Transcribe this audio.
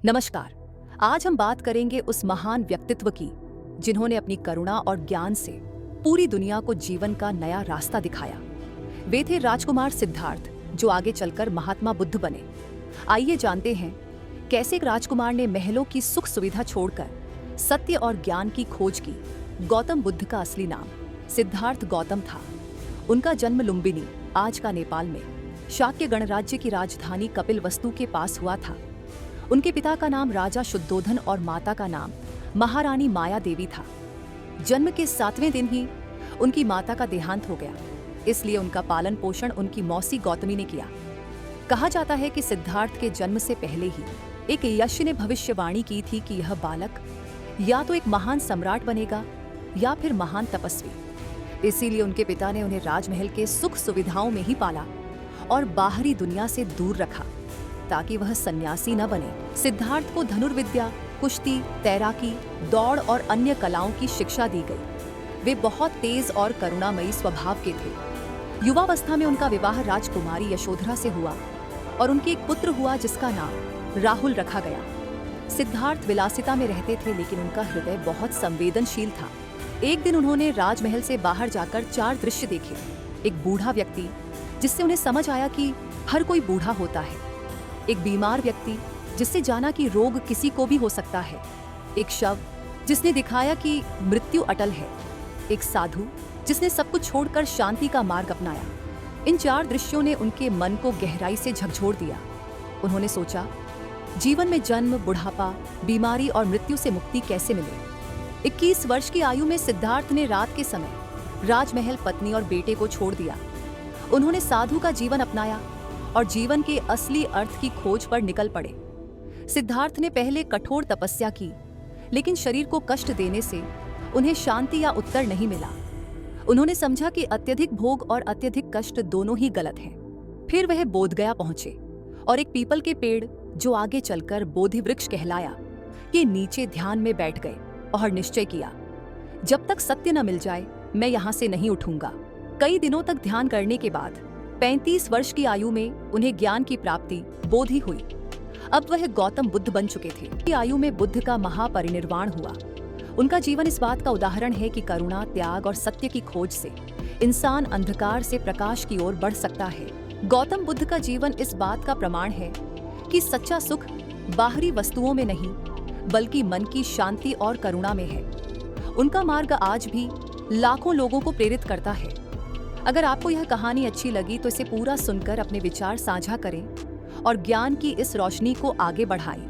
नमस्कार। आज हम बात करेंगे उस महान व्यक्तित्व की जिन्होंने अपनी करुणा और ज्ञान से पूरी दुनिया को जीवन का नया रास्ता दिखाया। वे थे राजकुमार सिद्धार्थ, जो आगे चलकर महात्मा बुद्ध बने। आइए जानते हैं कैसे एक राजकुमार ने महलों की सुख सुविधा छोड़कर सत्य और ज्ञान की खोज की। गौतम बुद्ध का असली नाम सिद्धार्थ गौतम था। उनका जन्म लुम्बिनी, आज का नेपाल में, शाक्य गणराज्य की राजधानी कपिलवस्तु के पास हुआ था। उनके पिता का नाम राजा शुद्धोधन और माता का नाम महारानी माया देवी था। जन्म के 7वें दिन ही उनकी माता का देहांत हो गया, इसलिए उनका पालन पोषण उनकी मौसी गौतमी ने किया। कहा जाता है कि सिद्धार्थ के जन्म से पहले ही एक यक्ष ने भविष्यवाणी की थी कि यह बालक या तो एक महान सम्राट बनेगा या फिर महान तपस्वी। इसीलिए उनके पिता ने उन्हें राजमहल के सुख सुविधाओं में ही पाला और बाहरी दुनिया से दूर रखा, ताकि वह सन्यासी न बने। सिद्धार्थ को धनुर्विद्या, कुश्ती, तैराकी, दौड़ और अन्य कलाओं की शिक्षा दी गई। वे बहुत तेज और करुणामयी स्वभाव के थे। युवावस्था में उनका विवाह राजकुमारी यशोधरा से हुआ और उनके एक पुत्र हुआ जिसका नाम राहुल रखा गया। सिद्धार्थ विलासिता में रहते थे, लेकिन उनका हृदय बहुत संवेदनशील था। एक दिन उन्होंने राजमहल से बाहर जाकर 4 दृश्य देखे। एक बूढ़ा व्यक्ति, जिससे उन्हें समझ आया कि हर कोई बूढ़ा होता है। एक बीमार व्यक्ति, जिससे जाना कि रोग किसी को भी हो सकता है। एक शव, जिसने दिखाया कि मृत्यु अटल है। एक साधु, जिसने सब कुछ छोड़कर शांति का मार्ग अपनाया। इन 4 दृश्यों ने उनके मन को गहराई से झकझोर दिया। उन्होंने सोचा, जीवन में जन्म, बुढ़ापा, बीमारी और मृत्यु से मुक्ति कैसे मिले। 21 वर्ष की आयु में सिद्धार्थ ने रात के समय राजमहल, पत्नी और बेटे को छोड़ दिया। उन्होंने साधु का जीवन अपनाया और जीवन के असली अर्थ की खोज पर निकल पड़े। सिद्धार्थ ने पहले कठोर तपस्या की, लेकिन शरीर को कष्ट देने से उन्हें शांति या उत्तर नहीं मिला। उन्होंने समझा कि अत्यधिक भोग और अत्यधिक कष्ट दोनों ही गलत हैं। फिर वह बोधगया पहुंचे और एक पीपल के पेड़, जो आगे चलकर बोधि वृक्ष कहलाया, के नीचे ध्यान में बैठ गए और निश्चय किया, जब तक सत्य न मिल जाए मैं यहाँ से नहीं उठूंगा। कई दिनों तक ध्यान करने के बाद 35 वर्ष की आयु में उन्हें ज्ञान की प्राप्ति, बोधि हुई। अब वह गौतम बुद्ध बन चुके थे। की आयु में बुद्ध का महापरिनिर्वाण हुआ। उनका जीवन इस बात का उदाहरण है कि करुणा, त्याग और सत्य की खोज से इंसान अंधकार से प्रकाश की ओर बढ़ सकता है। गौतम बुद्ध का जीवन इस बात का प्रमाण है कि सच्चा सुख बाहरी वस्तुओं में नहीं, बल्कि मन की शांति और करुणा में है। उनका मार्ग आज भी लाखों लोगों को प्रेरित करता है। अगर आपको यह कहानी अच्छी लगी तो इसे पूरा सुनकर अपने विचार साझा करें और ज्ञान की इस रोशनी को आगे बढ़ाएं।